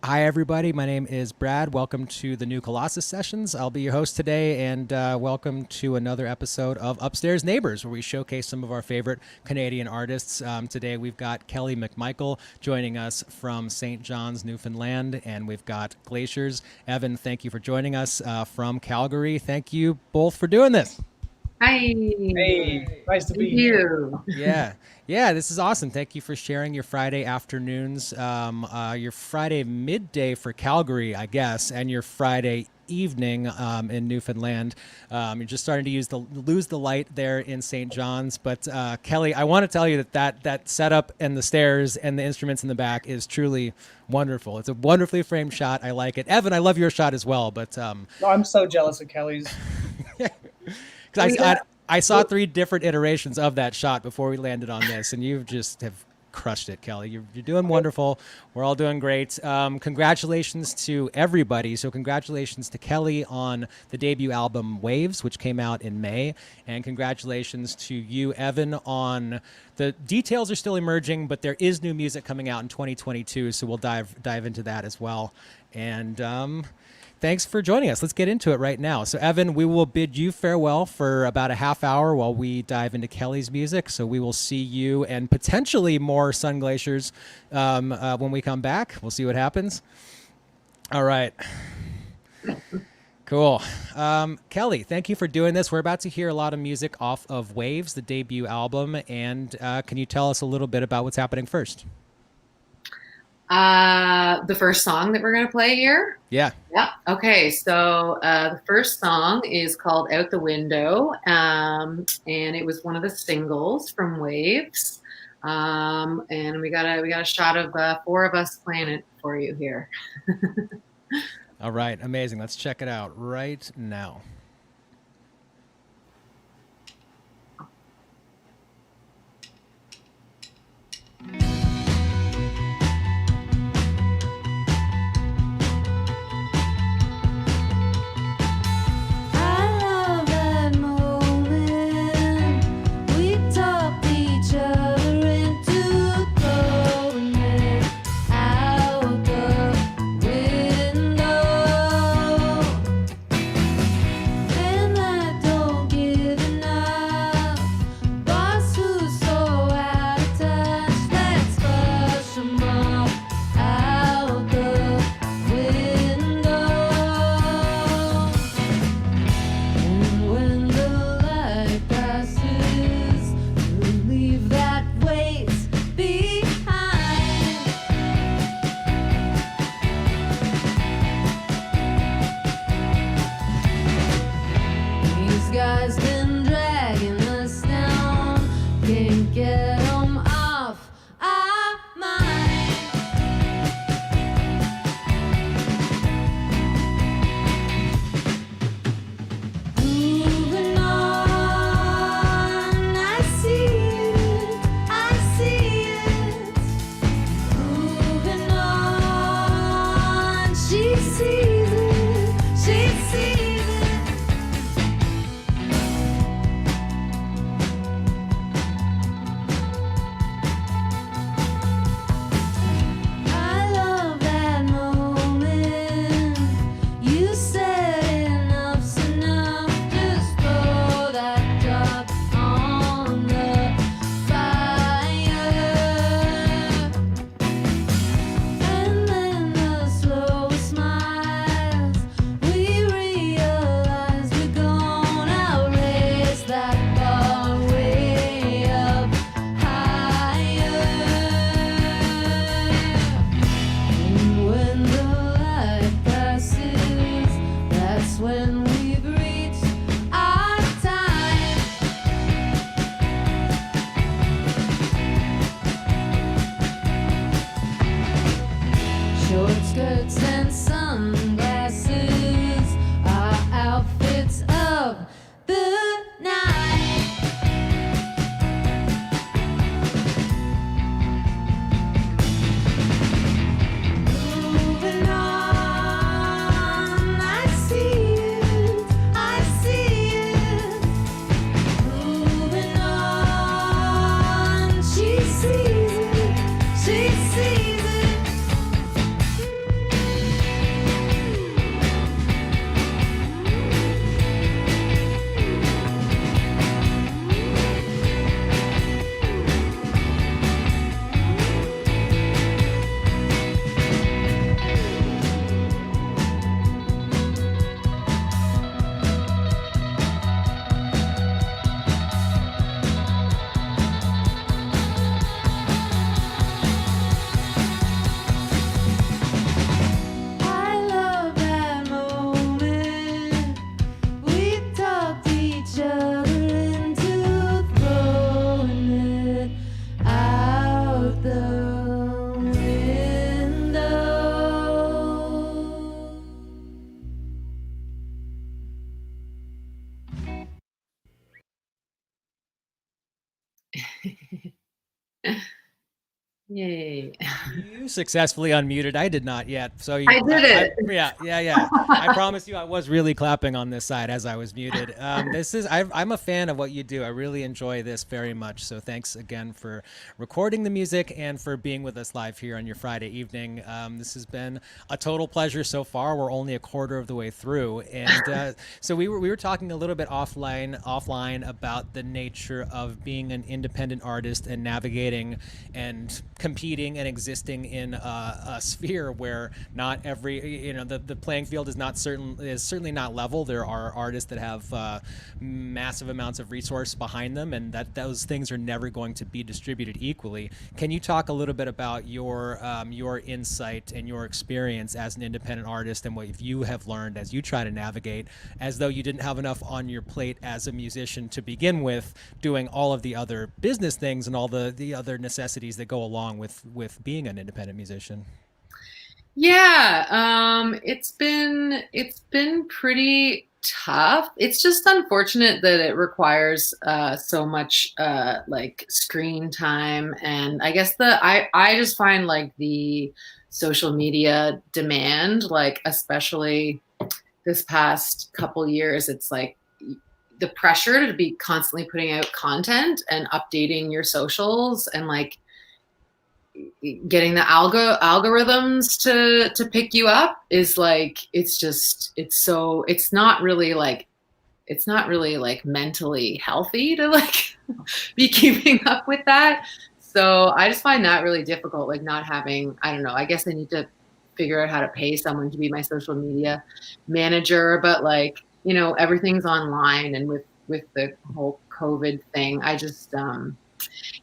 Hi, everybody. My name is Brad. Welcome to the new Colossus sessions. I'll be your host today, and welcome to another episode of Upstairs Neighbours, where we showcase some of our favorite Canadian artists. Today, we've got Kelly McMichael joining us from St. John's, Newfoundland, and we've got Glaciers. Evan, thank you for joining us from Calgary. Thank you both for doing this. Hi. Hey, nice to be here. Yeah, this is awesome. Thank you for sharing your Friday afternoons, your Friday midday for Calgary, I guess, and your Friday evening in Newfoundland. You're just starting to lose the light there in St. John's. But Kelly, I want to tell you that setup and the stairs and the instruments in the back is truly wonderful. It's a wonderfully framed shot. I like it. Evan, I love your shot as well. But I'm so jealous of Kelly's. I saw 3 different iterations of that shot before we landed on this, and you just have crushed it, Kelly. You're doing wonderful. We're all doing great. Congratulations to everybody. So congratulations to Kelly on the debut album Waves, which came out in May, and congratulations to you, Evan, on the details are still emerging, but there is new music coming out in 2022, so we'll dive into that as well. And thanks for joining us. Let's get into it right now. So, Evan, we will bid you farewell for about a half hour while we dive into Kelly's music. So we will see you and potentially more Sunglaciers when we come back. We'll see what happens. All right. Cool. Kelly, thank you for doing this. We're about to hear a lot of music off of Waves, the debut album. And can you tell us a little bit about what's happening first? The first song that we're going to play here? Yeah. Okay. So the first song is called Out the Window. And it was one of the singles from Waves. And we got a shot of 4 of us playing it for you here. All right. Amazing. Let's check it out right now. Yay. You successfully unmuted. I did not yet. So I did it. Yeah. I promise you, I was really clapping on this side as I was muted. I'm a fan of what you do. I really enjoy this very much. So thanks again for recording the music and for being with us live here on your Friday evening. This has been a total pleasure so far. We're only a quarter of the way through, and so we were talking a little bit offline about the nature of being an independent artist and navigating and competing and existing in a sphere where not every, the playing field is certainly not level. There are artists that have massive amounts of resource behind them, and that those things are never going to be distributed equally. Can you talk a little bit about your insight and your experience as an independent artist and what you have learned as you try to navigate, as though you didn't have enough on your plate as a musician to begin with, doing all of the other business things and all the other necessities that go along with being an independent musician? Yeah, it's been pretty tough. It's just unfortunate that it requires so much like screen time, and I guess I just find like the social media demand, like especially this past couple years, it's like the pressure to be constantly putting out content and updating your socials and like getting the algorithms to pick you up is like, it's not really like mentally healthy to like be keeping up with that. So I just find that really difficult, like not having, I don't know, I guess I need to figure out how to pay someone to be my social media manager, but like, everything's online, and with the whole COVID thing, I just,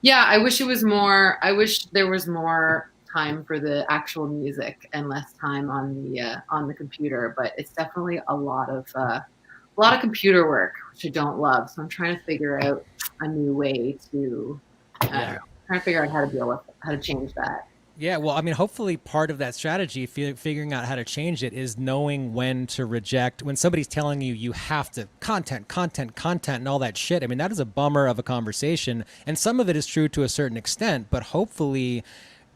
yeah, I wish there was more time for the actual music and less time on the computer, but it's definitely a lot of computer work, which I don't love. So I'm trying to figure out a new way to, trying to figure out how to change that. Yeah, well, I mean, hopefully part of that strategy, figuring out how to change it, is knowing when to reject. When somebody's telling you you have to content, and all that shit, I mean, that is a bummer of a conversation. And some of it is true to a certain extent, but hopefully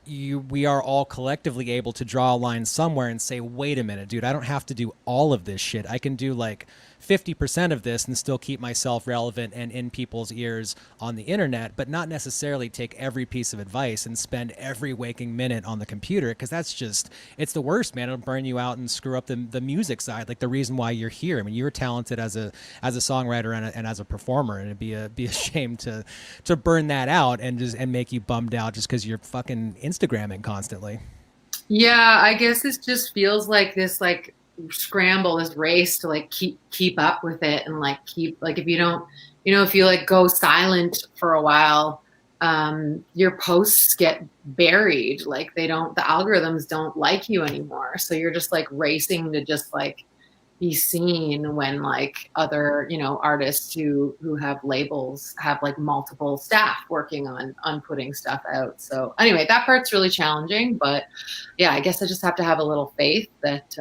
we are all collectively able to draw a line somewhere and say, wait a minute, dude, I don't have to do all of this shit. I can do like 50% of this and still keep myself relevant and in people's ears on the internet, but not necessarily take every piece of advice and spend every waking minute on the computer, because it's the worst, man. It'll burn you out and screw up the music side, like the reason why you're here. I mean, you're talented as a songwriter and as a performer, and it'd be a shame to burn that out and make you bummed out just because you're fucking Instagramming constantly. Yeah, I guess it just feels like this like scramble, this race to like keep up with it, and like keep, like, if you don't, if you like go silent for a while, your posts get buried, like the algorithms don't like you anymore, so you're just like racing to just like be seen, when like other artists who have labels have like multiple staff working on putting stuff out. So anyway, that part's really challenging, but yeah, I guess I just have to have a little faith that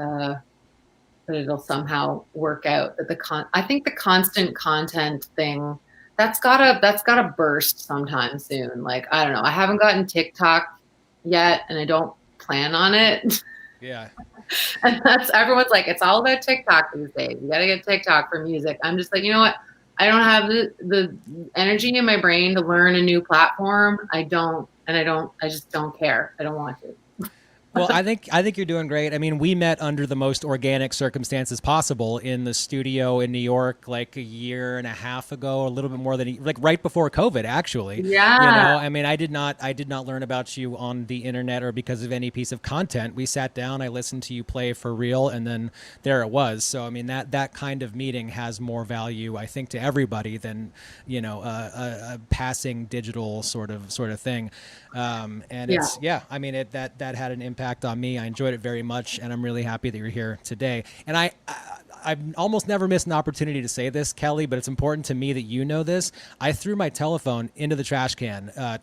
it'll somehow work out. That I think the constant content thing, that's gotta burst sometime soon. Like, I don't know, I haven't gotten TikTok yet, and I don't plan on it. Yeah. And everyone's like, it's all about TikTok these days. You gotta get TikTok for music. I'm just like, you know what? I don't have the energy in my brain to learn a new platform. I just don't care. I don't want to. Well, I think you're doing great. I mean, we met under the most organic circumstances possible in the studio in New York, like a year and a half ago, a little bit more than, like, right before COVID, actually. Yeah. I mean, I did not learn about you on the internet or because of any piece of content. We sat down, I listened to you play for real, and then there it was. So, I mean, that kind of meeting has more value, I think, to everybody than, a passing digital sort of thing. And it's, I mean, that had an impact on me. I enjoyed it very much, and I'm really happy that you're here today. And I almost never miss an opportunity to say this, Kelly, but it's important to me that you know this. I threw my telephone into the trash can a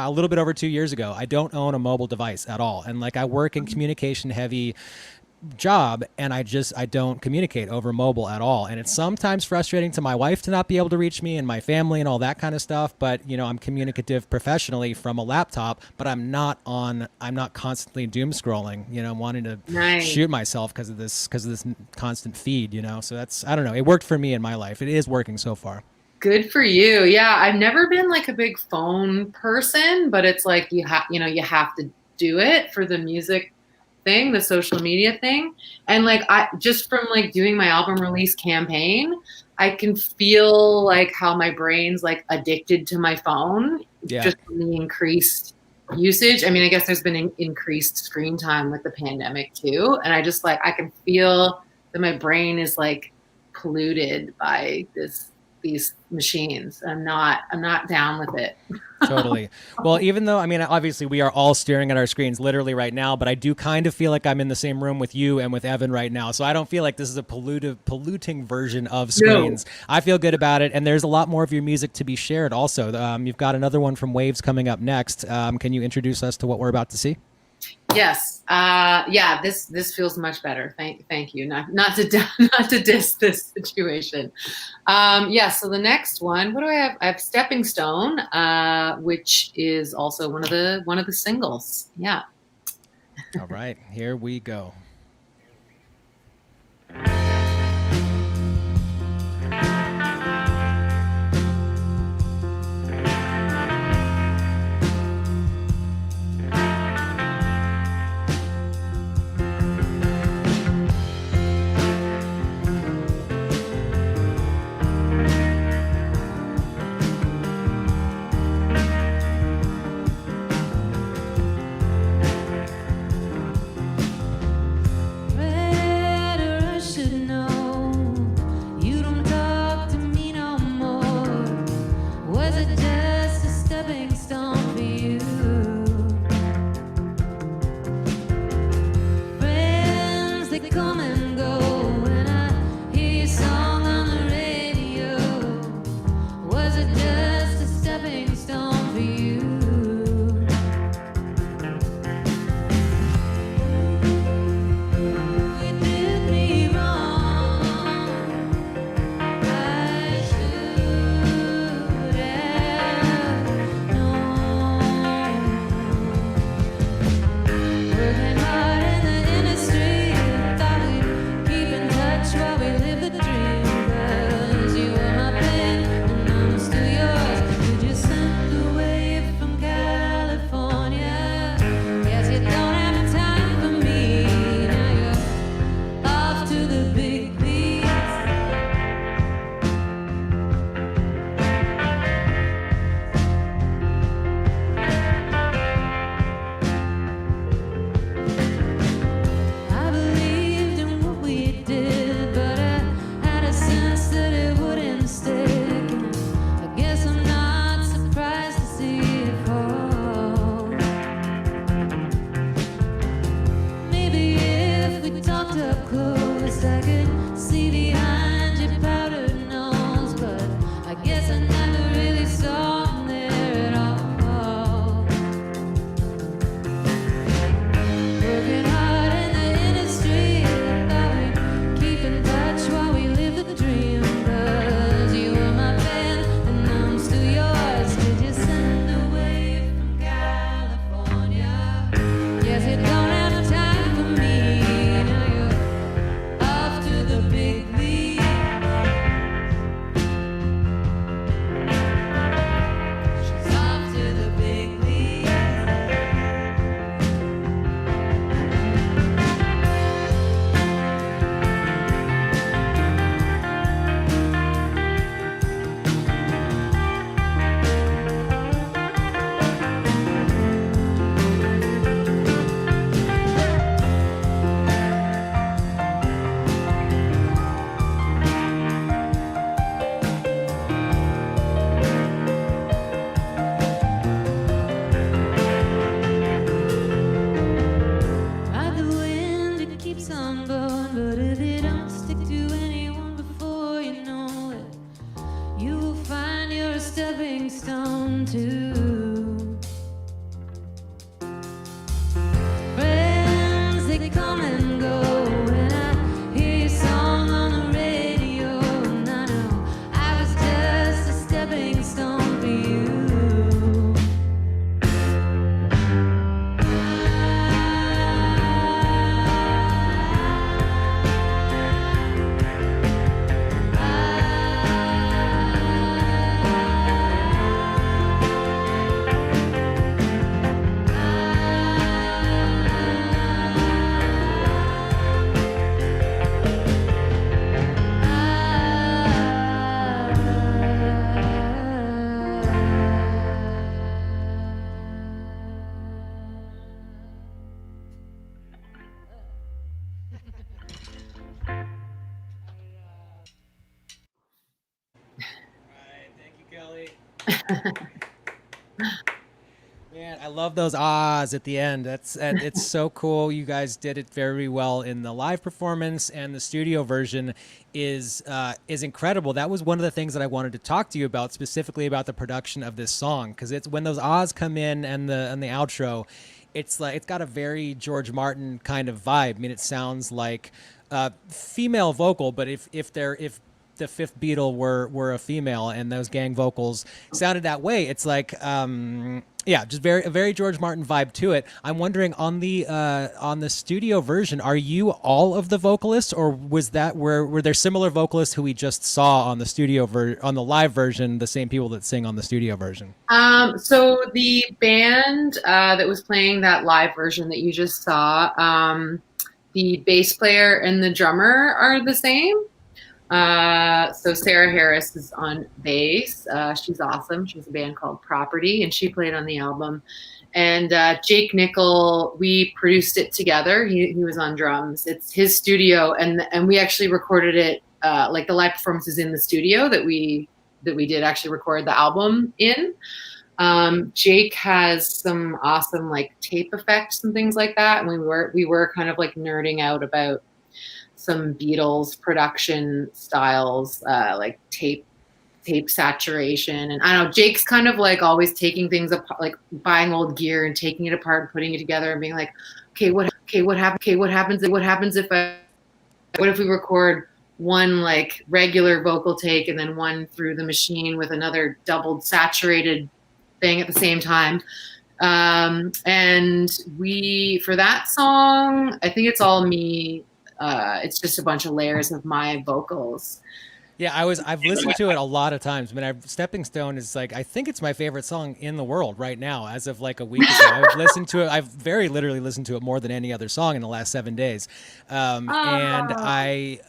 little bit over 2 years ago. I don't own a mobile device at all, and like, I work in communication heavy job, and I don't communicate over mobile at all. And it's sometimes frustrating to my wife to not be able to reach me and my family and all that kind of stuff. But, you know, I'm communicative professionally from a laptop, but I'm not constantly doom scrolling, you know, wanting to Nice. shoot myself because of this constant feed, you know. So that's, I don't know. It worked for me in my life. It is working so far. Good for you. Yeah, I've never been like a big phone person, but it's like you have to do it for the music thing, the social media thing. And like I just from like doing my album release campaign, I can feel like how my brain's like addicted to my phone just from the increased usage. I mean, I guess there's been an increased screen time with the pandemic too. And I just like I can feel that my brain is like polluted by these machines. I'm not down with it. Totally. Well, even though, I mean, obviously we are all staring at our screens literally right now, but I do kind of feel like I'm in the same room with you and with Evan right now. So I don't feel like this is a polluting version of screens. No. I feel good about it. And there's a lot more of your music to be shared also. You've got another one from Waves coming up next. Can you introduce us to what we're about to see? Yes. Yeah, this feels much better. Thank you. Not to diss this situation. Yeah, so the next one, what do I have? I have Stepping Stone, which is also one of the singles. Yeah. All right, here we go. Man, I love those ahs at the end. It's so cool. You guys did it very well in the live performance, and the studio version is incredible. That was one of the things that I wanted to talk to you about, specifically about the production of this song, because it's when those ahs come in and the outro, it's like it's got a very George Martin kind of vibe. I mean, it sounds like female vocal, but if the fifth Beatle were a female and those gang vocals sounded that way, it's like yeah, just a very George Martin vibe to it. I'm wondering on the studio version, are you all of the vocalists, or were there similar vocalists who we just saw on the on the live version, the same people that sing on the studio version? So the band that was playing that live version that you just saw, the bass player and the drummer are the same. So Sarah Harris is on bass. She's awesome. She has a band called Property, and she played on the album. And Jake Nickel, we produced it together. He was on drums. It's his studio, and we actually recorded it. Like the live performances in the studio that we did actually record the album in. Jake has some awesome like tape effects and things like that, and we were kind of like nerding out about some Beatles production styles, like tape saturation. And I don't know, Jake's kind of like always taking things apart, like buying old gear and taking it apart and putting it together and being like, what happens if we record one like regular vocal take and then one through the machine with another doubled saturated thing at the same time. And for that song, I think it's all me. It's just a bunch of layers of my vocals. Yeah, I've listened to it a lot of times. I mean, Stepping Stone is like, I think it's my favorite song in the world right now, as of like a week ago. I've listened to it. I've very literally listened to it more than any other song in the last 7 days. And I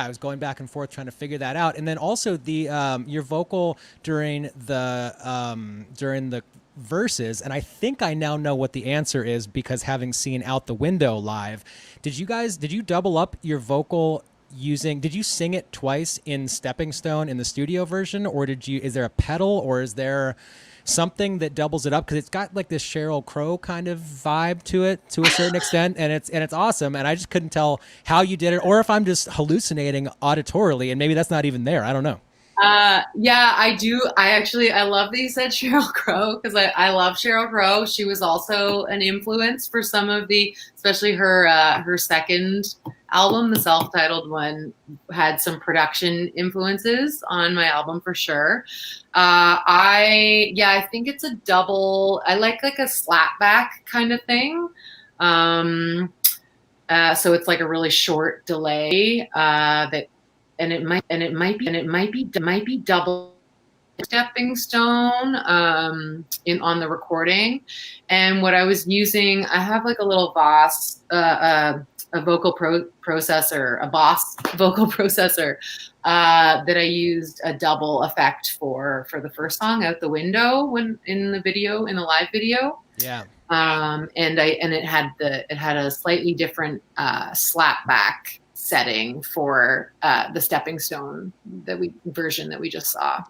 was going back and forth trying to figure that out. And then also your vocal during the verses, and I think I now know what the answer is because having seen Out the Window live, did you double up your vocal did you sing it twice in Stepping Stone in the studio version, or is there a pedal, or is there something that doubles it up? Because it's got like this Sheryl Crow kind of vibe to it to a certain extent, and it's awesome, and I just couldn't tell how you did it, or if I'm just hallucinating auditorily and maybe that's not even there. I don't know. Yeah, I do. I love that you said Sheryl Crow, because I love Sheryl Crow. She was also an influence for some of especially her second album, the self-titled one, had some production influences on my album for sure. I think it's a double. I like a slapback kind of thing. So it's like a really short delay and it might be double Stepping Stone on the recording. And what I was using, I have like a little Boss a vocal processor, a Boss vocal processor that I used a double effect for the first song, Out the Window, when in the live video. Yeah. And it had a slightly different slapback setting for the Stepping Stone version that we just saw.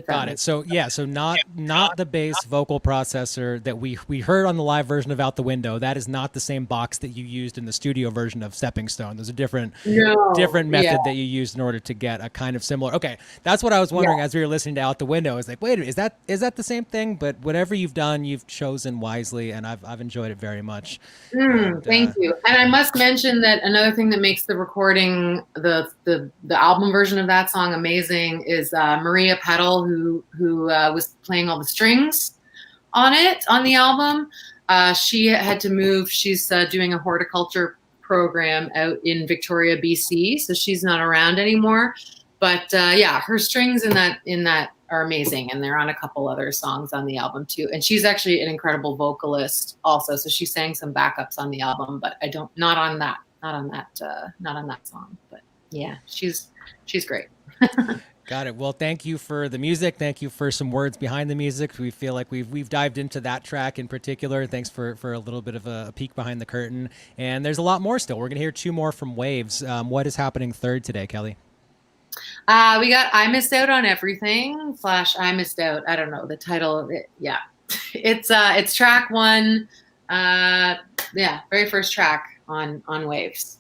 Got it. So yeah, so not the bass vocal processor that we heard on the live version of Out the Window. That is not the same box that you used in the studio version of Stepping Stone. There's a different method that you used in order to get a kind of similar. Okay, that's what I was wondering as we were listening to Out the Window. I was like, wait a minute, is that the same thing? But whatever you've done, you've chosen wisely, and I've enjoyed it very much. Thank you. And I must mention that another thing that makes the recording, the album version of that song amazing is Maria Petal, who was playing all the strings on the album. She had to move. She's doing a horticulture program out in Victoria, BC, so she's not around anymore. But her strings in that are amazing, and they're on a couple other songs on the album too. And she's actually an incredible vocalist also. So she sang some backups on the album, but not on that song. But yeah, she's great. Got it. Well, thank you for the music. Thank you for some words behind the music. We feel like we've dived into that track in particular. Thanks for a little bit of a peek behind the curtain. And there's a lot more still. We're going to hear 2 more from Waves. What is happening third today, Kelly? We got I Missed Out on Everything / I Missed Out. I don't know the title of it. Yeah. It's track 1. Yeah, very first track on Waves.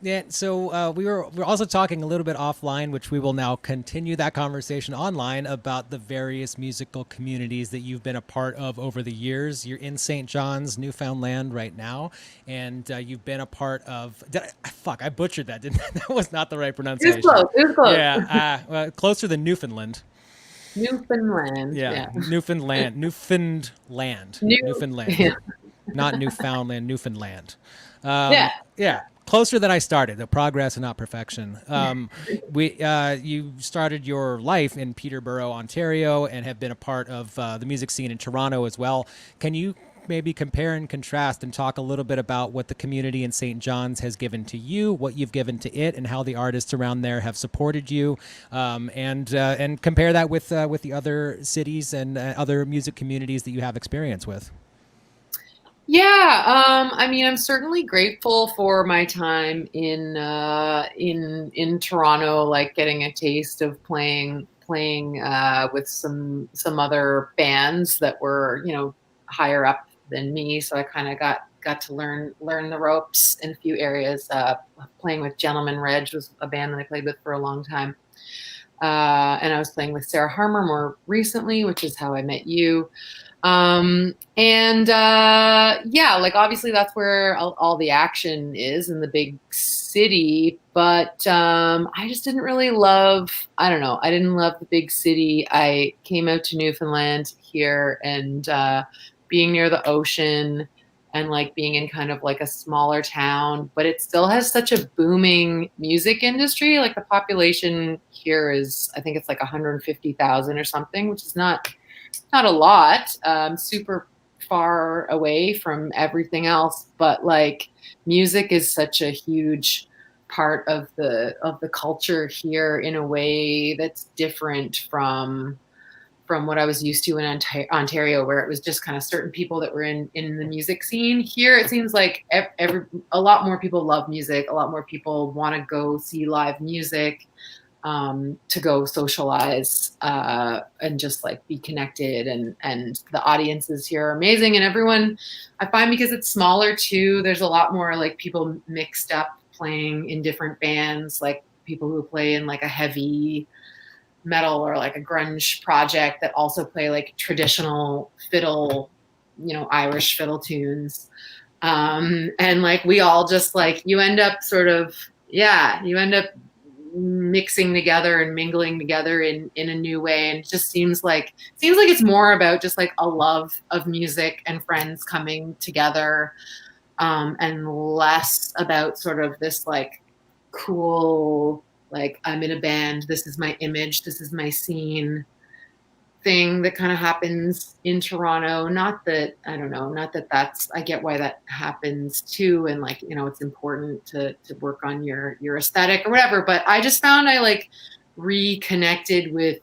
Yeah, so we're also talking a little bit offline, which we will now continue that conversation online about the various musical communities that you've been a part of over the years. You're in St. John's, Newfoundland right now, and you've been a part of... I butchered that, didn't I? That was not the right pronunciation. It was close. It was close. Yeah, closer than Newfoundland. Newfoundland. Yeah. Newfoundland. Newfoundland. Newfoundland. Yeah. Not Newfoundland, Newfoundland. Yeah. Closer than I started. The progress and not perfection. You started your life in Peterborough, Ontario, and have been a part of the music scene in Toronto as well. Can you maybe compare and contrast and talk a little bit about what the community in St. John's has given to you, what you've given to it, and how the artists around there have supported you, and compare that with the other cities and other music communities that you have experience with? Yeah, I mean, I'm certainly grateful for my time in Toronto, like getting a taste of playing with some other bands that were, higher up than me. So I kind of got to learn the ropes in a few areas. Playing with Gentleman Reg was a band that I played with for a long time. And I was playing with Sarah Harmer more recently, which is how I met you. And yeah, like obviously that's where all the action is in the big city, but I just didn't really love, I don't know, I didn't love the big city. I came out to Newfoundland here, and being near the ocean and like being in kind of like a smaller town, but it still has such a booming music industry. Like the population here is, I think it's like 150,000 or something, which is not a lot, super far away from everything else, but like music is such a huge part of the culture here in a way that's different from what I was used to in Ontario, where it was just kind of certain people that were in the music scene. Here, it seems like a lot more people love music. A lot more people want to go see live music, to go socialize, and just like be connected. And the audiences here are amazing. And everyone, I find, because it's smaller too, there's a lot more like people mixed up playing in different bands, like people who play in like a heavy metal or like a grunge project that also play like traditional fiddle, Irish fiddle tunes. And like we all just like, you end up mixing together and mingling together in a new way. And it just seems like it's more about just like a love of music and friends coming together, and less about sort of this like cool, like I'm in a band, this is my image, this is my scene thing that kind of happens in Toronto. Not that that's, I get why that happens too. And like, it's important to work on your aesthetic or whatever. But I just found I like reconnected with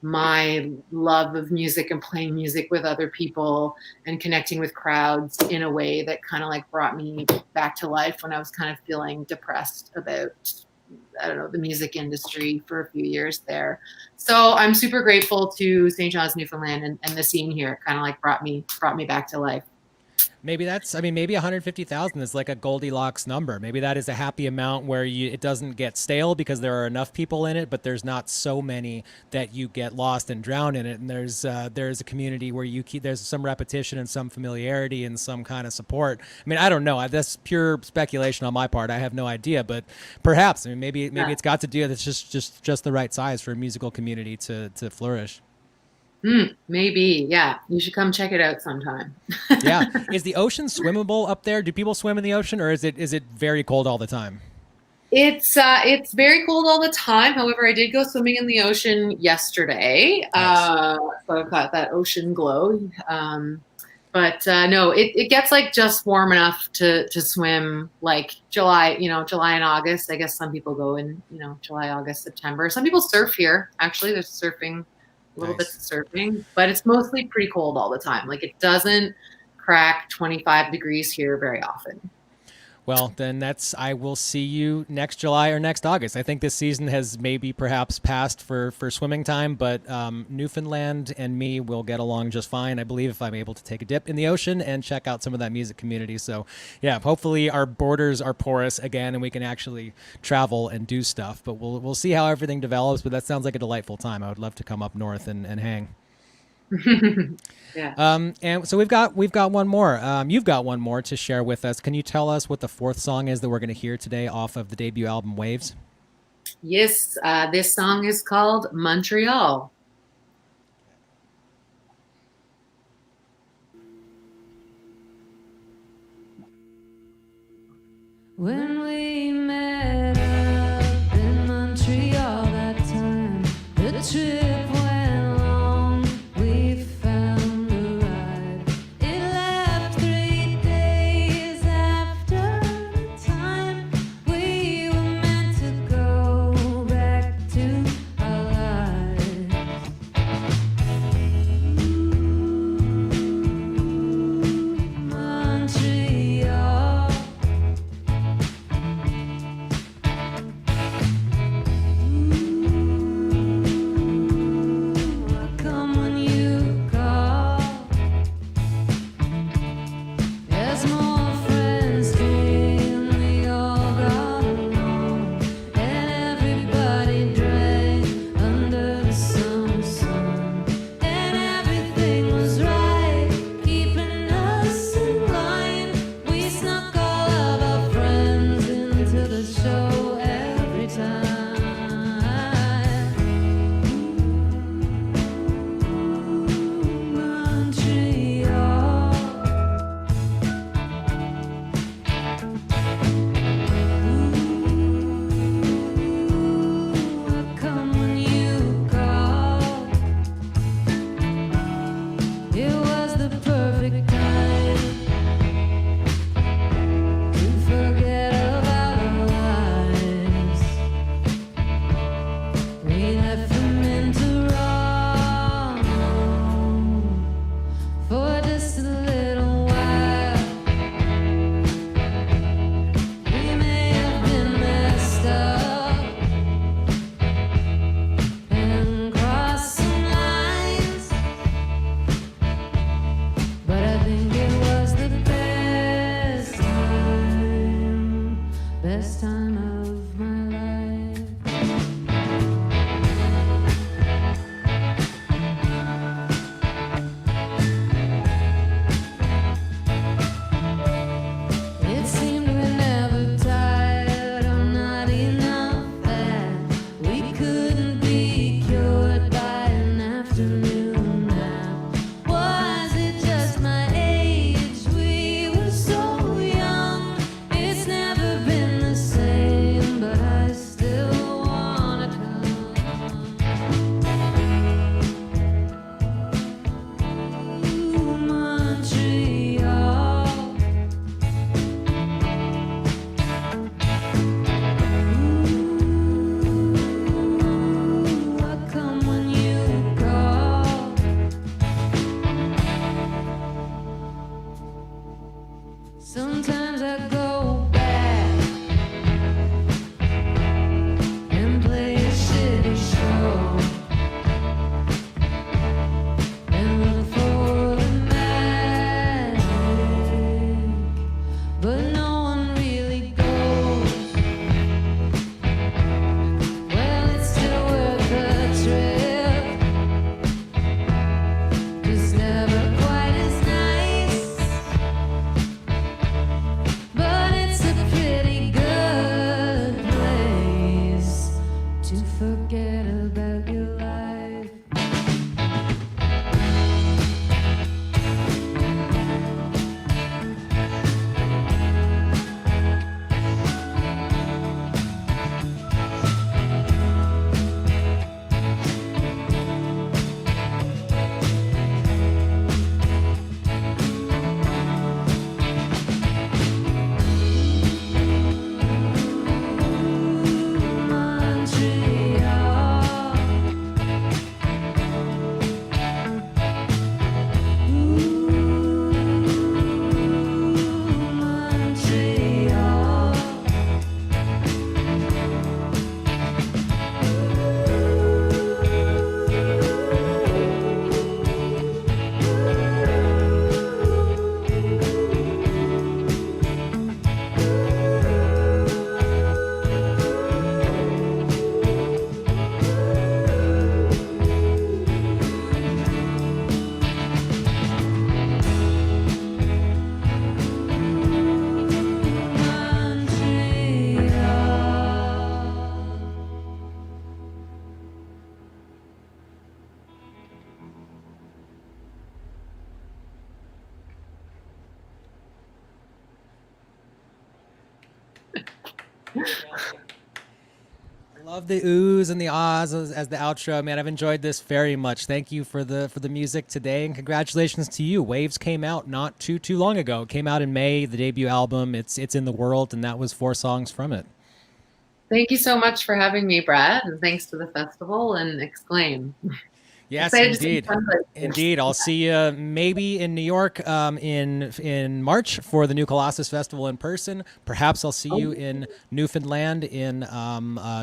my love of music and playing music with other people and connecting with crowds in a way that kind of like brought me back to life when I was kind of feeling depressed about, I don't know, the music industry for a few years there. So I'm super grateful to St. John's, Newfoundland, and the scene here. It kind of like brought me back to life. Maybe maybe 150,000 is like a Goldilocks number. Maybe that is a happy amount where it doesn't get stale because there are enough people in it, but there's not so many that you get lost and drown in it. And there's a community where there's some repetition and some familiarity and some kind of support. I mean, I don't know. That's pure speculation on my part. I have no idea, but perhaps, I mean, maybe it's got to do with it's just the right size for a musical community to flourish. Maybe. Yeah. You should come check it out sometime. Yeah. Is the ocean swimmable up there? Do people swim in the ocean, or is it very cold all the time? It's very cold all the time. However, I did go swimming in the ocean yesterday. Nice. So I've got that ocean glow. But no, it gets like just warm enough to swim like July and August. I guess some people go in, July, August, September. Some people surf here. Actually, there's surfing. Little Nice. bits of surfing, but it's mostly pretty cold all the time. Like it doesn't crack 25 degrees here very often. Well, then I will see you next July or next August. I think this season has maybe perhaps passed for swimming time, but Newfoundland and me will get along just fine, I believe, if I'm able to take a dip in the ocean and check out some of that music community. So yeah, hopefully our borders are porous again and we can actually travel and do stuff, but we'll see how everything develops. But that sounds like a delightful time. I would love to come up north and hang. Yeah. And so we've got one more. You've got one more to share with us. Can you tell us what the fourth song is that we're going to hear today off of the debut album Waves? Yes, this song is called Montreal. When we met up in Montreal that time, the trip went long, we found a ride. It left 3 days after the time we were meant to go back to our lives. Montreal. Love the oohs and the ahs as the outro, man. I've enjoyed this very much. Thank you for the music today, and congratulations to you. Waves came out not too long ago. It came out in May, the debut album. It's in the world, and that was 4 songs from it. Thank you so much for having me, Brad, and thanks to the festival and Exclaim. Yes, Excited to see indeed. Sunglaciers. Indeed. I'll see you maybe in New York in March for the new Colossus Festival in person. Perhaps I'll see you in Newfoundland in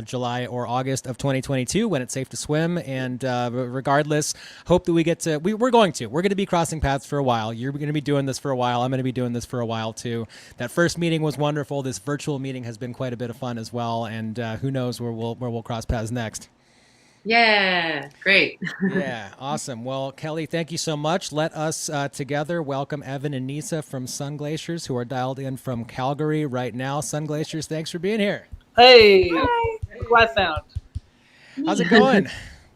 July or August of 2022 when it's safe to swim. And regardless, hope that we get to, we're going to be crossing paths for a while. You're going to be doing this for a while. I'm going to be doing this for a while too. That first meeting was wonderful. This virtual meeting has been quite a bit of fun as well. And who knows where we'll cross paths next. Yeah, great. Yeah, awesome. Well, Kelly, thank you so much. Let us together welcome Evan and Nisa from Sunglaciers, who are dialed in from Calgary right now. Sunglaciers, thanks for being here. Hey, look who I found. How's it going?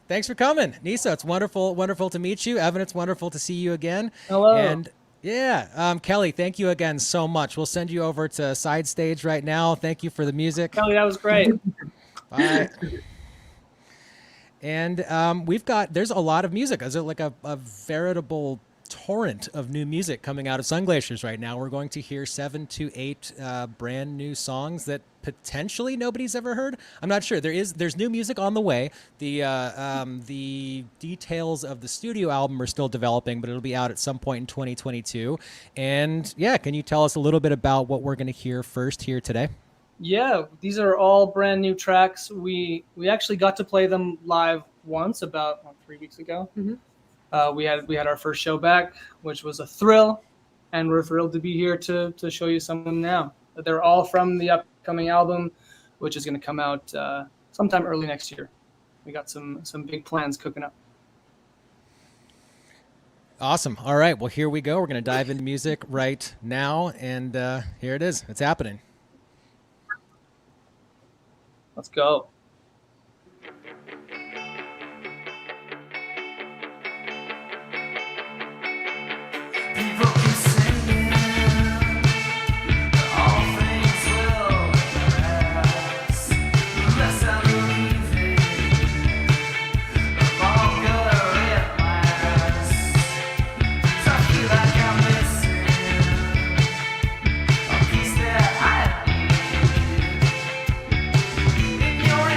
Thanks for coming. Nisa, it's wonderful to meet you. Evan, it's wonderful to see you again. Hello. And yeah, Kelly, thank you again so much. We'll send you over to side stage right now. Thank you for the music. Kelly, that was great. Bye. And there's a lot of music. There's like a veritable torrent of new music coming out of Sunglaciers right now. We're going to hear 7 to 8 brand new songs that potentially nobody's ever heard. I'm not sure. There's new music on the way. The details of the studio album are still developing, but it'll be out at some point in 2022. And yeah, can you tell us a little bit about what we're going to hear first here today? Yeah, these are all brand new tracks. We actually got to play them live once about 3 weeks ago. Mm-hmm. We had our first show back, which was a thrill, and we're thrilled to be here to show you some of them now. They're all from the upcoming album, which is going to come out sometime early next year. We got some big plans cooking up. Awesome. All right. Well, here we go. We're going to dive into music right now, and here it is. It's happening. Let's go. People keep singing that all things will pass. The less I believe it, the longer it lasts. 'Cause I feel like I'm missing a piece that I need in your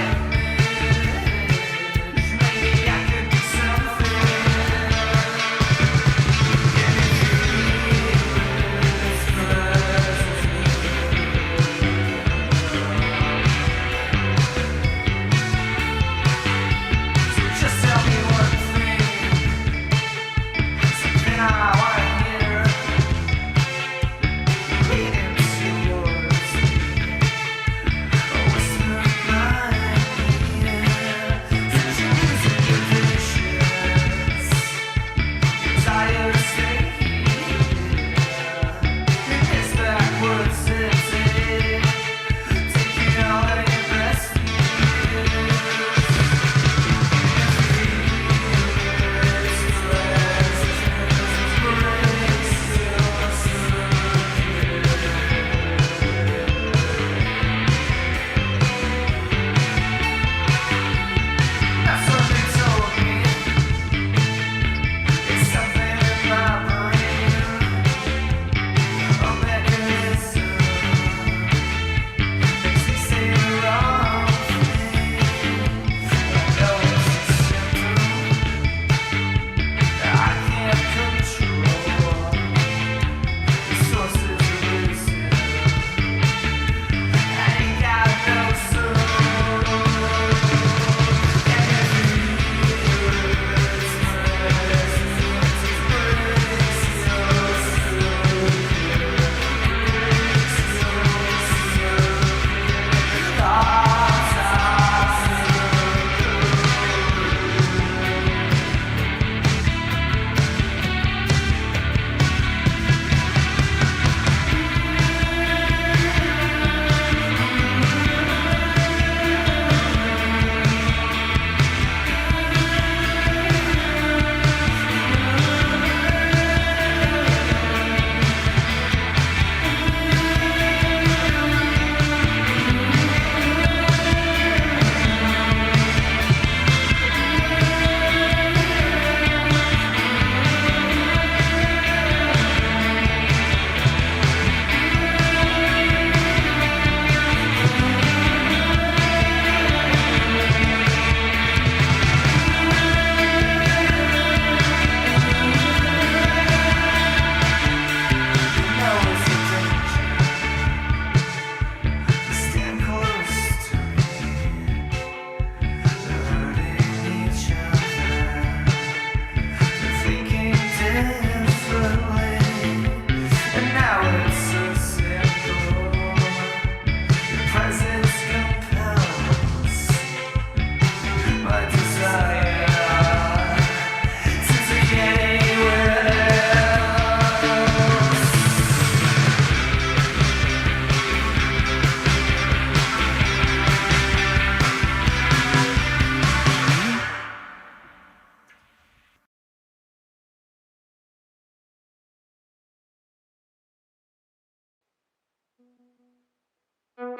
It's the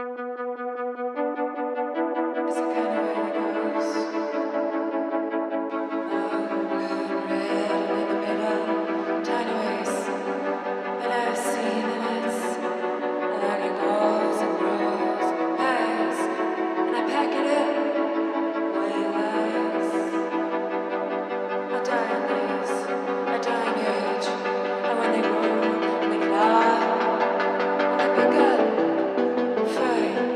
kind of way that goes. Red and in the middle, tiny ways that I've seen, and then it grows and grows, past, and I pack it up way less. I die in these, I die in age, and when they grow and they get up, and they pick up, fade.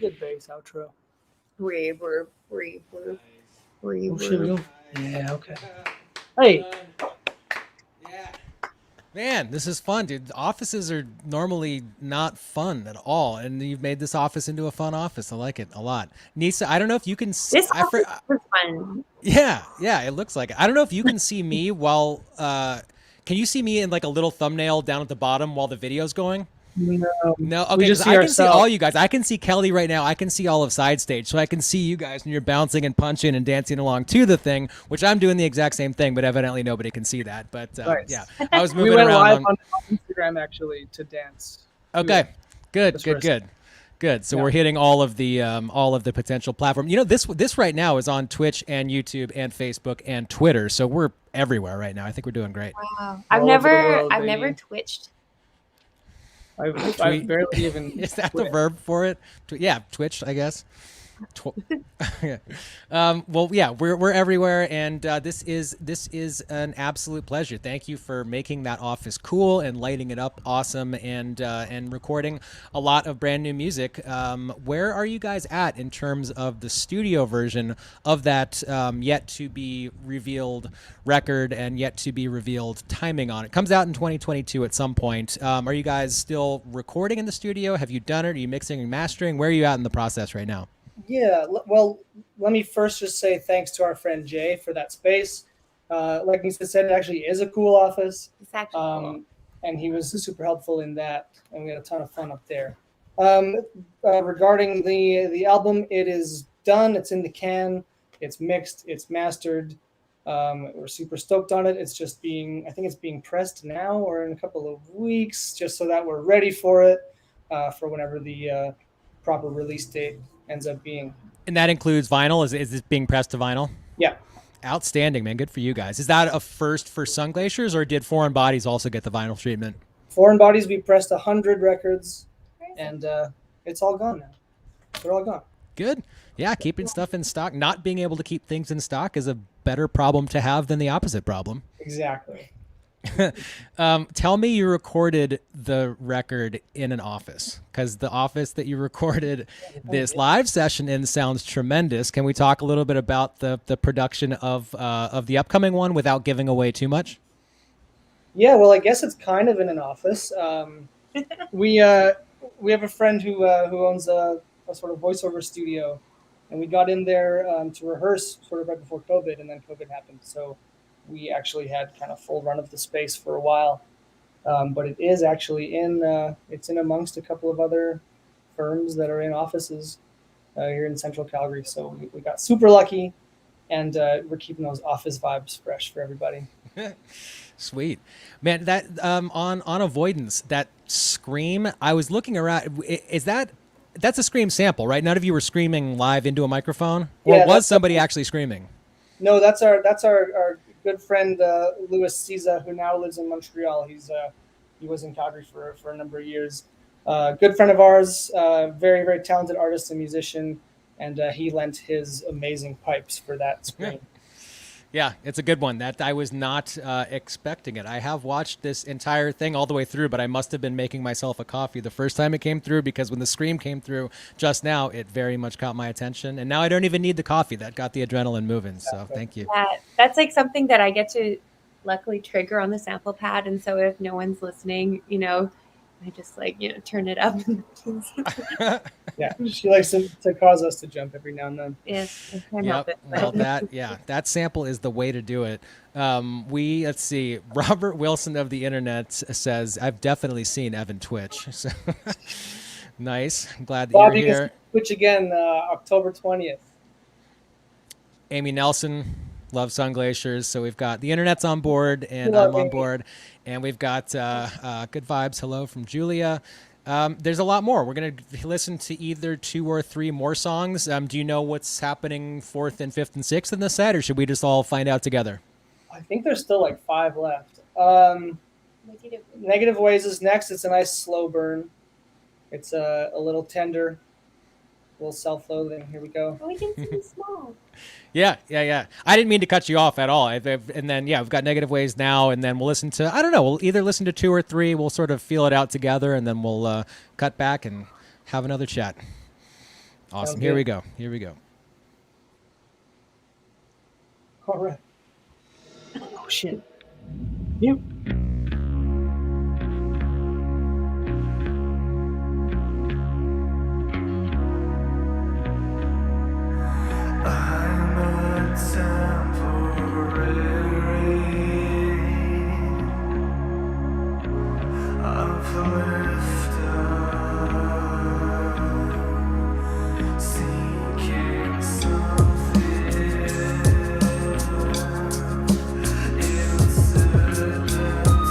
good bass outro. Reverb. Oh, shit, we don't- Yeah, okay. Hey, Man, this is fun, dude. Offices are normally not fun at all, and you've made this office into a fun office. I like it a lot. Nisa, I don't know if you can see. This office was fun. Yeah, it looks like it. I don't know if you can see me while. Can you see me in like a little thumbnail down at the bottom while the video's going? No. Okay, we just 'cause see I can see ourselves. all you guys. I can see Kelly right now. I can see all of Side Stage, so I can see you guys when you're bouncing and punching and dancing along to the thing, which I'm doing the exact same thing, but evidently nobody can see that. But Nice. yeah, I was We moving went around. live on Instagram actually to dance. Okay, good. So Yeah. we're hitting all of the potential platform. You know, this right now is on Twitch and YouTube and Facebook and Twitter. So we're everywhere right now. I think we're doing great. Wow. All over the world, I've never baby. twitched. I've Tweet. barely even. Is that Twitch. the verb for it? Yeah, Twitch, I guess. Yeah. Well, yeah, we're everywhere, and this is an absolute pleasure. Thank you for making that office cool and lighting it up awesome, and recording a lot of brand new music. Where are you guys at in terms of the studio version of that yet to be revealed record and yet to be revealed timing on it? Comes out in 2022 at some point. Are you guys still recording in the studio? Have you done it? Are you mixing and mastering? Where are you at in the process right now? Yeah, well, let me first just say thanks to our friend Jay for that space. Like Nisa said, it actually is a cool office, It's actually cool. and he was super helpful in that, and we had a ton of fun up there. Regarding the album, it is done. It's in the can. It's mixed. It's mastered. We're super stoked on it. It's just I think it's being pressed now or in a couple of weeks, just so that we're ready for it for whenever the proper release date ends up being. And that includes vinyl. Is this being pressed to vinyl? Yeah. Outstanding, man. Good for you guys. Is that a first for Sunglaciers, or did Foreign Bodies also get the vinyl treatment? Foreign Bodies, we pressed 100 records, and it's all gone now. They're all gone. Good. Yeah, keeping stuff in stock. Not being able to keep things in stock is a better problem to have than the opposite problem. Exactly. Tell me you recorded the record in an office, because the office that you recorded this live session in sounds tremendous. Can we talk a little bit about the production of the upcoming one without giving away too much? Yeah, well, I guess it's kind of in an office. We have a friend who owns a sort of voiceover studio, and we got in there to rehearse sort of right before COVID, and then COVID happened. So we actually had kind of full run of the space for a while. But it is actually it's in amongst a couple of other firms that are in offices here in Central Calgary. So we got super lucky, and we're keeping those office vibes fresh for everybody. Sweet, man. That on Avoidance, that scream. I was looking around. That's a scream sample, right? None of you were screaming live into a microphone, or Yeah, was somebody actually screaming? No, that's our good friend Louis Ciza, who now lives in Montreal. He was in Calgary for a number of years. Good friend of ours, very very talented artist and musician, and he lent his amazing pipes for that scream. Yeah, it's a good one. That I was not expecting it. I have watched this entire thing all the way through, but I must have been making myself a coffee the first time it came through, because when the scream came through just now, it very much caught my attention. And now I don't even need the coffee. That got the adrenaline moving. So thank you. That's like something that I get to luckily trigger on the sample pad. And so if no one's listening, I just turn it up. Yeah, she likes to cause us to jump every now and then. Yes, I can't help Yep. it. Well, that sample is the way to do it. Let's see. Robert Wilson of the internet says, "I've definitely seen Evan Twitch." So nice. I'm glad that Bob, you're you here. can switch again October 20th. Amy Nelson, love Sunglaciers. So we've got the internet's on board, and Hello, I'm on Amy. board, and we've got good vibes. Hello from Julia. There's a lot more. We're going to listen to either 2 or 3 more songs. Do you know what's happening 4th and 5th and 6th in the set, or should we just all find out together? I think there's still like 5 left. Negative Ways is next. It's a nice slow burn. It's a little tender, a little self-loathing. Here we go. We can sing small. Yeah. I didn't mean to cut you off at all. And then, we've got Negative Ways now, and then we'll listen to, I don't know, we'll either listen to 2 or 3. We'll sort of feel it out together, and then we'll cut back and have another chat. Awesome. Sounds Here good. we go. Here we go. All right. Oh shit. Mute. I'm a temporary uplifter, seeking something incident.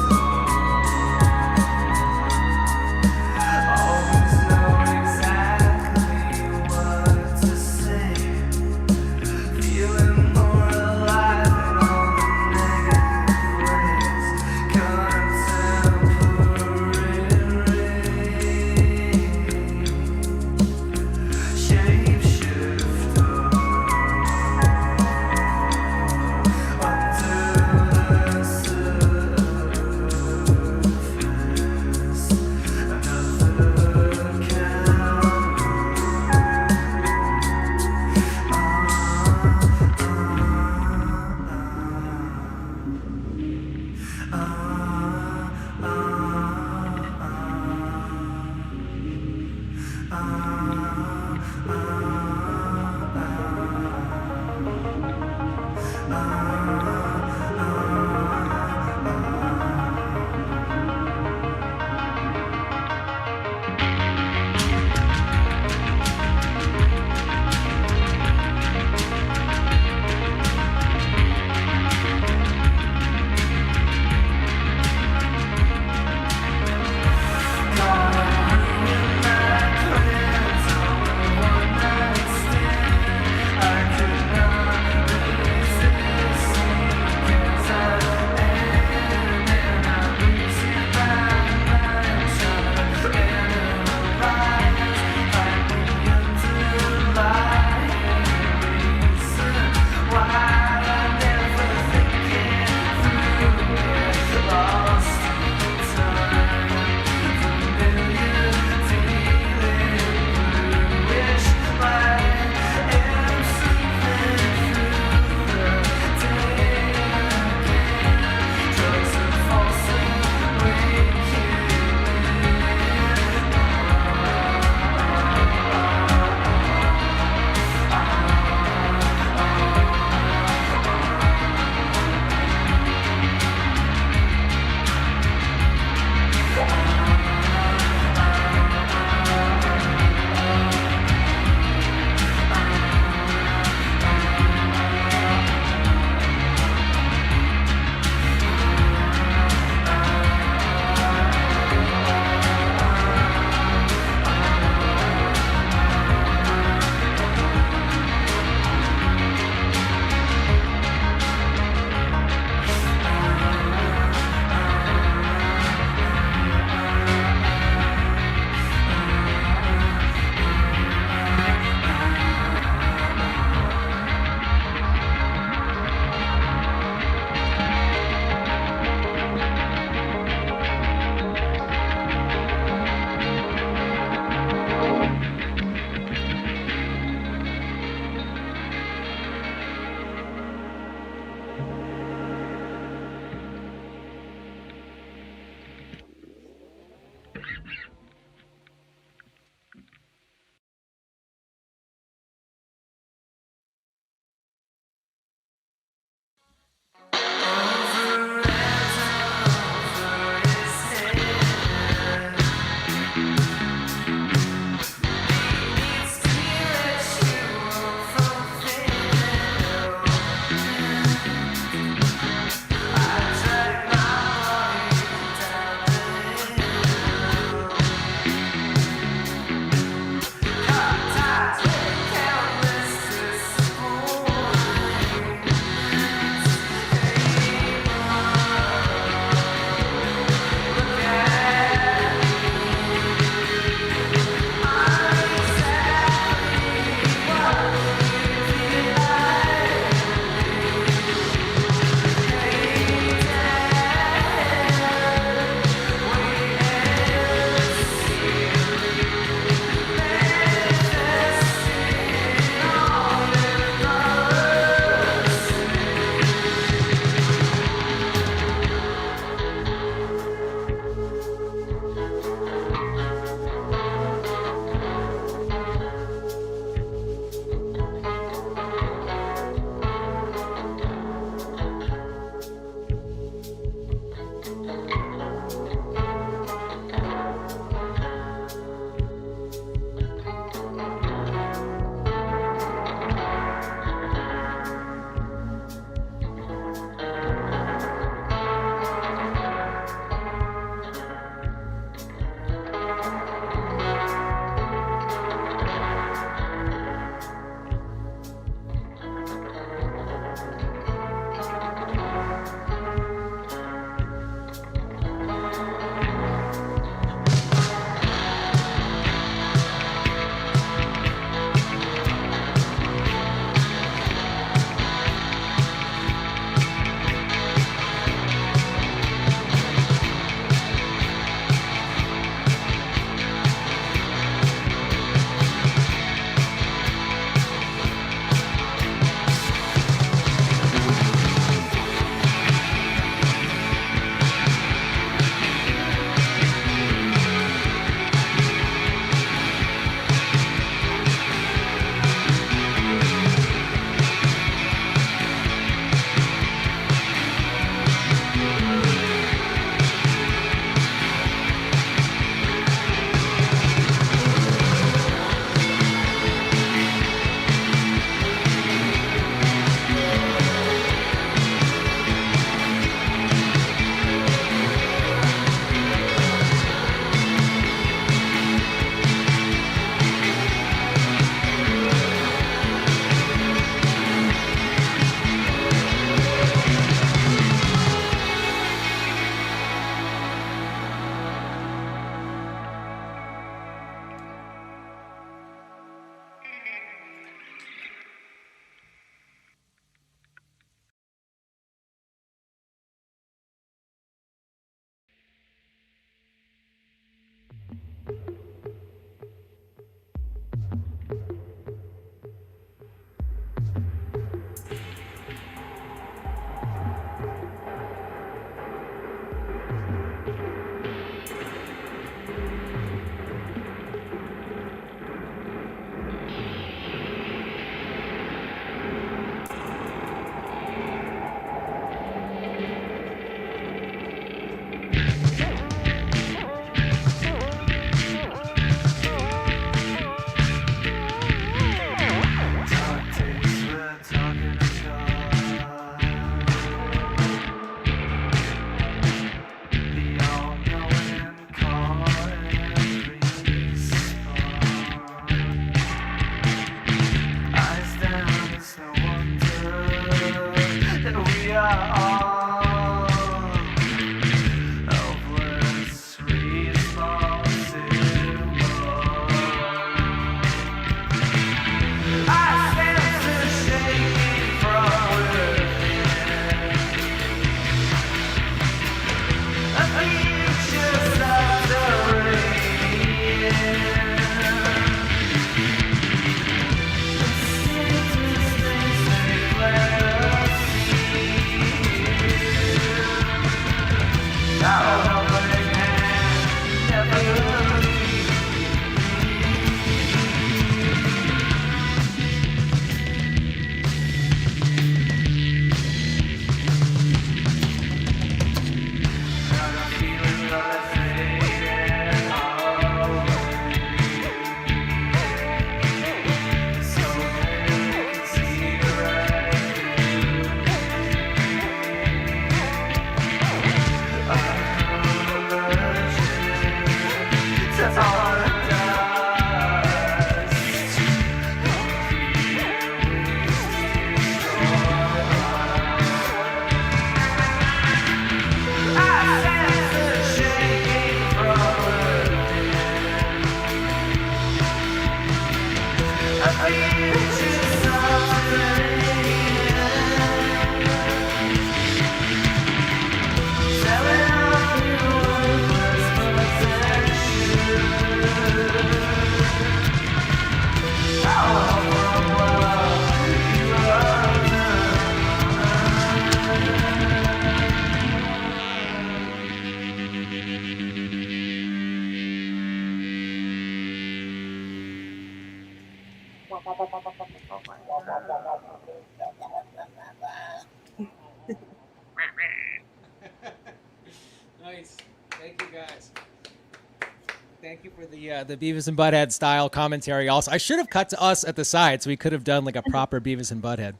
for the Beavis and Butthead style commentary. Also, I should have cut to us at the side so we could have done like a proper Beavis and Butthead.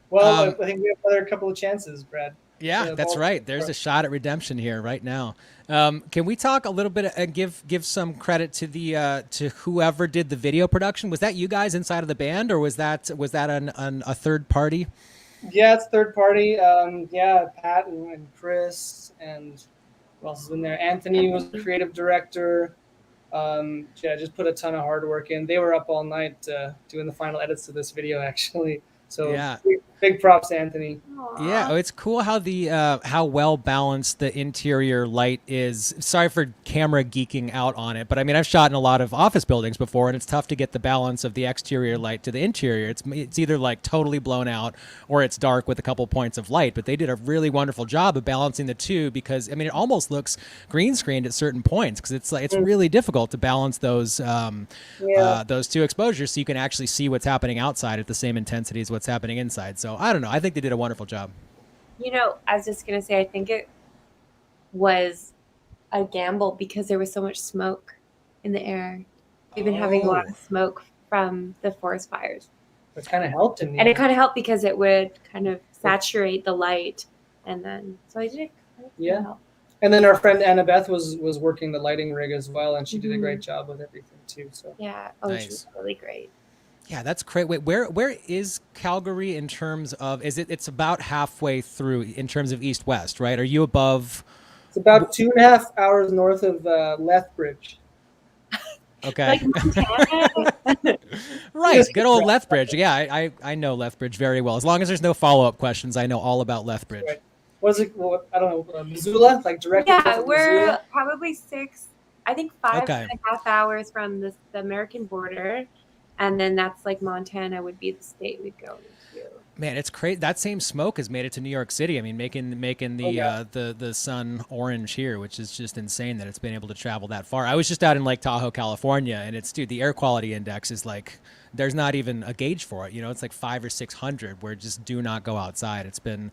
Well, I think we have another couple of chances, Brad. Yeah, that's right. There's a shot at redemption here right now. Can we talk a little bit and give some credit to the to whoever did the video production? Was that you guys inside of the band, or was that a third party? Yeah, it's third party. Yeah, Pat and Chris, and who else has been there? Anthony was the creative director. Yeah, just put a ton of hard work in. They were up all night doing the final edits to this video, actually. So yeah. Big props to Anthony. Aw. Yeah, it's cool how the how well balanced the interior light is. Sorry for camera geeking out on it, but I mean I've shot in a lot of office buildings before, and it's tough to get the balance of the exterior light to the interior. It's either like totally blown out or it's dark with a couple points of light. But they did a really wonderful job of balancing the two, because I mean it almost looks green screened at certain points, because it's really difficult to balance those two exposures so you can actually see what's happening outside at the same intensity as what's happening inside. So I don't know. I think they did a wonderful job. You know, I was just going to say, I think it was a gamble because there was so much smoke in the air. We've been having a lot of smoke from the forest fires. It kind of helped in the And it end. kind of helped because it would kind of saturate the light. And then, so I did it. Yeah. And then our friend Annabeth was working the lighting rig as well, and she did a great job with everything too. So Yeah. Oh, Nice. she was really great. Yeah, that's great. Wait, where is Calgary in terms of, it's about halfway through in terms of east-west, right? Are you above? it's about 2.5 hours north of Lethbridge. Okay. Like Montana. Right. Good old Lethbridge. Yeah, I know Lethbridge very well. As long as there's no follow-up questions, I know all about Lethbridge. Right. What is it? Well, I don't know. Missoula? Like directly Yeah, from we're Missoula? probably 5.5 hours from the American border. And then that's like Montana would be the state we'd go into. Man, it's crazy. That same smoke has made it to New York City. I mean, making the the sun orange here, which is just insane that it's been able to travel that far. I was just out in Lake Tahoe, California, and the air quality index is like, there's not even a gauge for it. You know, it's like 500 or 600 where just do not go outside. It's been,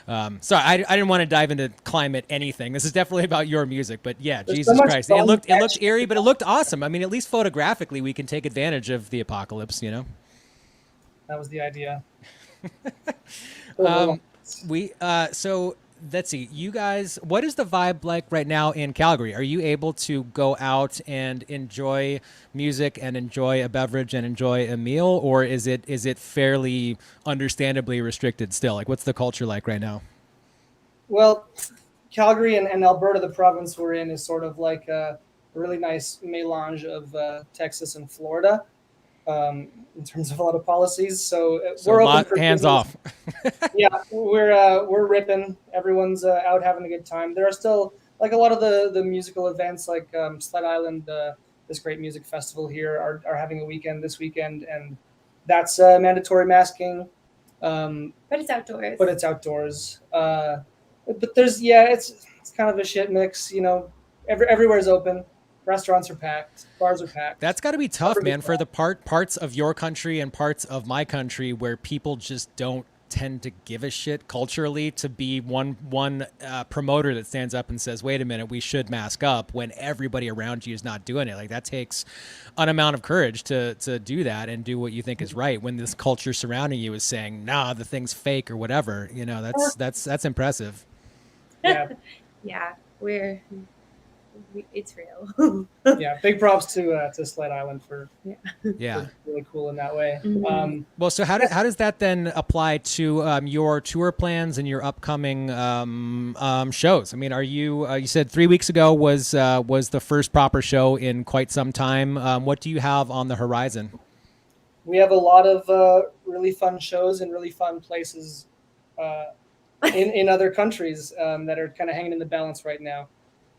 sorry, I didn't want to dive into climate anything. This is definitely about your music, but yeah, There's Jesus so much Christ. fun It looked action. eerie, but it looked awesome. I mean, at least photographically, we can take advantage of the apocalypse, you know? That was the idea. So let's see, you guys, what is the vibe like right now in Calgary? Are you able to go out and enjoy music and enjoy a beverage and enjoy a meal, or is it fairly understandably restricted still? Like, what's the culture like right now? Well, Calgary and Alberta, the province we're in, is sort of like a really nice melange of Texas and Florida in terms of a lot of policies. So, we're open for hands business. off. Yeah, we're ripping. Everyone's out having a good time. There are still like a lot of the musical events, like Sled Island, this great music festival here, are having a weekend this weekend, and that's mandatory masking. But it's outdoors. But it's outdoors. But there's it's kind of a shit mix. You know, everywhere's open. Restaurants are packed. Bars are packed. That's got to be tough, man, for the packed. parts of your country and parts of my country where people just don't tend to give a shit culturally, to be one promoter that stands up and says, wait a minute, we should mask up, when everybody around you is not doing it. Like, that takes an amount of courage to do that and do what you think is right when this culture surrounding you is saying, nah, the thing's fake or whatever. You know, that's impressive. Yeah, Yeah, it's real. yeah. Big props to Sled Island for Yeah. really cool in that way. Mhm. Well, so how does that then apply to your tour plans and your upcoming shows? I mean, are you you said 3 weeks ago was the first proper show in quite some time. What do you have on the horizon? We have a lot of really fun shows in really fun places in other countries that are kind of hanging in the balance right now.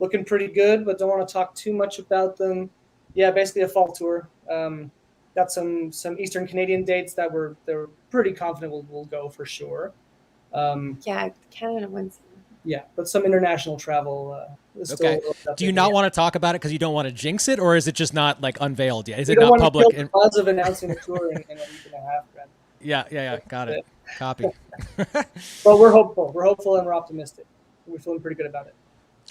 Looking pretty good, but don't want to talk too much about them. Yeah, basically a fall tour. Got some Eastern Canadian dates that they're pretty confident we'll go for sure. Yeah, Canada wins. Yeah, but some international travel. Is still Okay. Do you not want to talk about it because you don't want to jinx it, or is it just not like unveiled yet? Is We it don't not want to public? kill the buzz of announcing a tour in a week and a half, Brad. Yeah. Got it. Copy. But we're hopeful. We're hopeful and we're optimistic. We're feeling pretty good about it.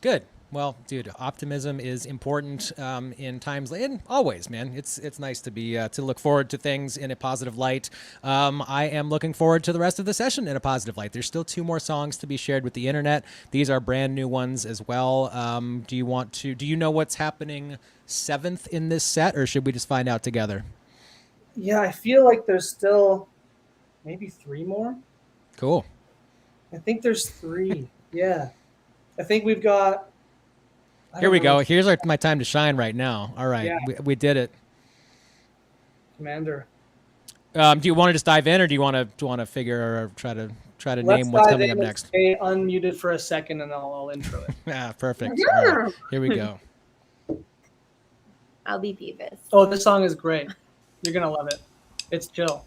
Good. Well, dude, optimism is important in times and always, man. It's nice to be to look forward to things in a positive light. I am looking forward to the rest of the session in a positive light. There's still 2 more songs to be shared with the internet. These are brand new ones as well. Do you know what's happening 7th in this set, or should we just find out together? Yeah, I feel like there's still maybe 3 more. Cool. I think there's 3. Yeah. I think we've got. Here we go. Here's my time to shine right now. All right. Yeah. We did it. Commander. Do you want to just dive in, or do you want to figure or try to name what's coming up next? Stay unmuted for a second, and I'll intro it. Yeah, perfect. All right, here we go. I'll be Beavis. Oh, this song is great. You're gonna love it. It's chill.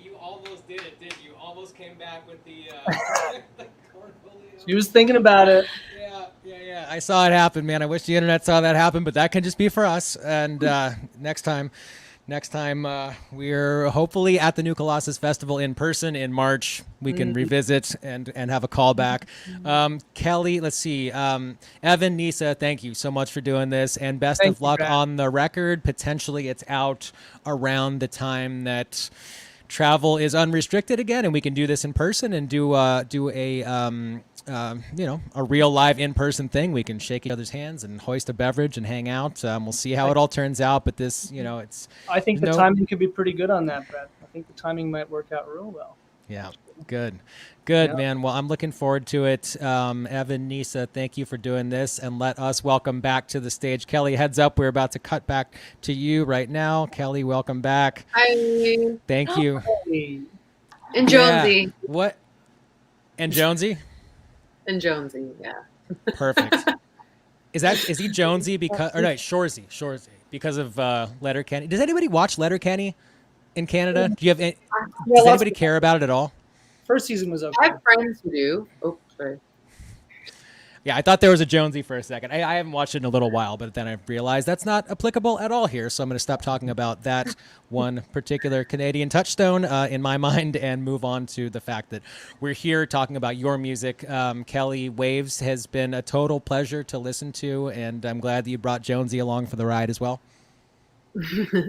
You almost did it, didn't you? Almost came back with the, the cornfolio. She was thinking about it. Yeah. I saw it happen, man. I wish the internet saw that happen, but that can just be for us. And next time, we're hopefully at the New Colossus Festival in person in March. We can revisit and have a callback. Kelly, let's see. Evan, Nisa, thank you so much for doing this, and best Thank of you, luck Brad. on the record. Potentially, it's out around the time that travel is unrestricted again, and we can do this in person and do a a real live in-person thing. We can shake each other's hands and hoist a beverage and hang out. We'll see how it all turns out, but this, it's I think the no- timing could be pretty good on that, Brad. I think the timing might work out real well. yeah. Good, Yeah. man. Well, I'm looking forward to it. Evan, Nisa, thank you for doing this, and let us welcome back to the stage Kelly. Heads up, we're about to cut back to you right now. Kelly, welcome back. Hi. Thank you. Hey. And Yeah. Jonesy. What? And Jonesy? And Jonesy, yeah. Perfect. Is he Jonesy because, or no, Shoresy because of Letterkenny? Does anybody watch Letterkenny in Canada? Do you have? Does anybody care about it at all? First season was I okay. have friends who do. Oh, sorry. Yeah, I thought there was a Jonesy for a second. I haven't watched it in a little while, but then I realized that's not applicable at all here. So I'm going to stop talking about that one particular Canadian touchstone in my mind and move on to the fact that we're here talking about your music. Kelly, Waves has been a total pleasure to listen to, and I'm glad that you brought Jonesy along for the ride as well.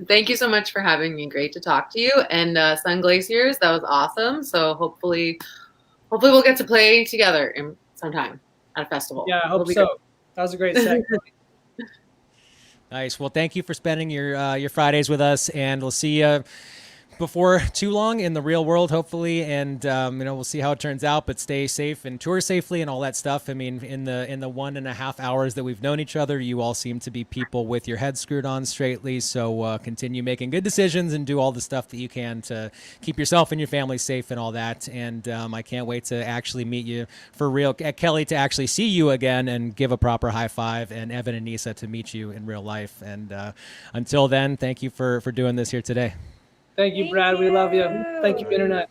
Thank you so much for having me. Great to talk to you. And Sunglaciers, that was awesome. So hopefully we'll get to play together sometime at a festival. Yeah, I It'll hope be so. good. That was a great set. Nice. Well, thank you for spending your Fridays with us, and we'll see you before too long in the real world, hopefully. And we'll see how it turns out. But stay safe and tour safely and all that stuff. I mean, in the 1.5 hours that we've known each other, you all seem to be people with your heads screwed on straightly. So continue making good decisions and do all the stuff that you can to keep yourself and your family safe and all that. And I can't wait to actually meet you for real, Kelly, to actually see you again and give a proper high five, and Evan and Nisa to meet you in real life. And until then, thank you for doing this here today. Thank you, Brad. We love you. Thank you, Internet.